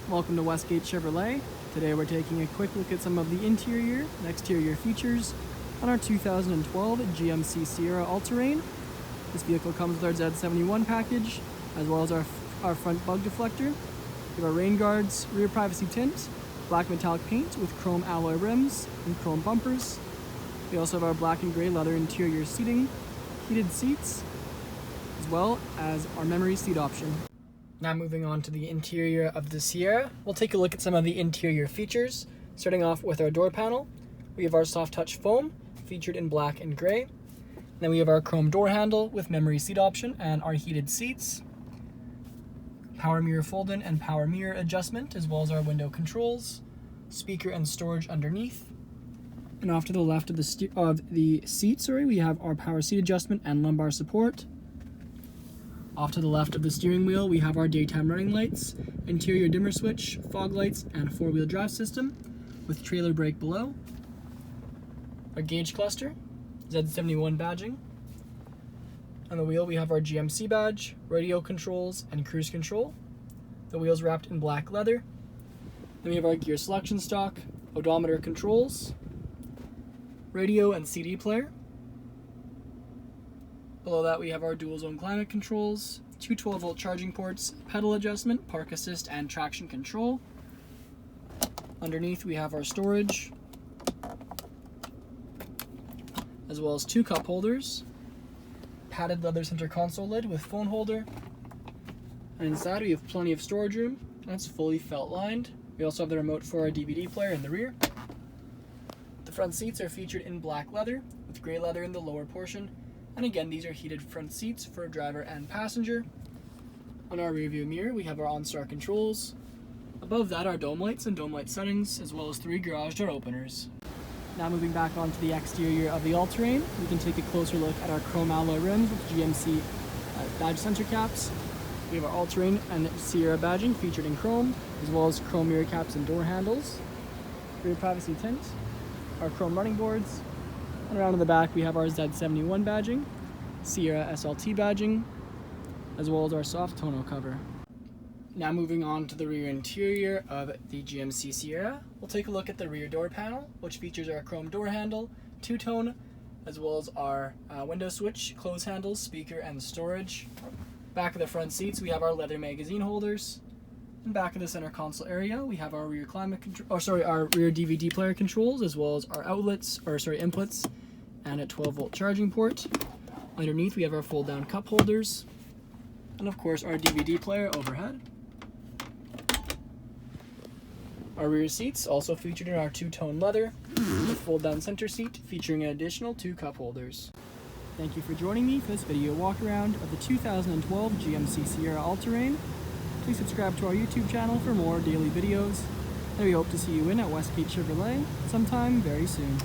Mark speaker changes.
Speaker 1: Welcome to Westgate Chevrolet. Today we're taking a quick look at some of the interior and exterior features on our 2012 GMC Sierra All-Terrain. This vehicle comes with our Z71 package, as well as our front bug deflector. We have our rain guards, rear privacy tint, black metallic paint with chrome alloy rims and chrome bumpers. We also have our black and gray leather interior seating, heated seats, as well as our memory seat option. Now moving on to the interior of the Sierra, we'll take a look at some of the interior features. Starting off with our door panel, we have our soft touch foam featured in black and gray. Then we have our chrome door handle with memory seat option and our heated seats. Power mirror fold-in and power mirror adjustment, as well as our window controls, speaker and storage underneath. And off to the left of the seat, we have our power seat adjustment and lumbar support. Off to the left of the steering wheel, we have our daytime running lights, interior dimmer switch, fog lights, and a four-wheel drive system with trailer brake below. Our gauge cluster, Z71 badging. On the wheel, we have our GMC badge, radio controls, and cruise control. The wheels wrapped in black leather. Then we have our gear selection stalk, odometer controls, radio and CD player. Below that, we have our dual zone climate controls, two 12-volt charging ports, pedal adjustment, park assist, and traction control. Underneath, we have our storage, as well as two cup holders, padded leather center console lid with phone holder. And inside, we have plenty of storage room, and it's fully felt lined. We also have the remote for our DVD player in the rear. The front seats are featured in black leather with gray leather in the lower portion. And again, these are heated front seats for driver and passenger. On our rear view mirror, we have our OnStar controls. Above that, our dome lights and dome light settings, as well as 3 garage door openers. Now moving back onto the exterior of the All-Terrain, we can take a closer look at our chrome alloy rims with GMC badge center caps. We have our All-Terrain and Sierra badging featured in chrome, as well as chrome mirror caps and door handles. Rear privacy tint, our chrome running boards. And around in the back, we have our Z71 badging, Sierra SLT badging, as well as our soft tonneau cover. Now moving on to the rear interior of the GMC Sierra, we'll take a look at the rear door panel, which features our chrome door handle, two-tone, as well as our window switch, close handles, speaker, and storage. Back of the front seats, we have our leather magazine holders. And back of the center console area, we have our rear our rear DVD player controls, as well as our inputs, and a 12-volt charging port. Underneath, we have our fold-down cup holders, and of course, our DVD player overhead. Our rear seats also featured in our two-tone leather, with fold-down center seat featuring an additional 2 cup holders. Thank you for joining me for this video walk-around of the 2012 GMC Sierra All-Terrain. Please subscribe to our YouTube channel for more daily videos, and we hope to see you in at Westgate Chevrolet sometime very soon.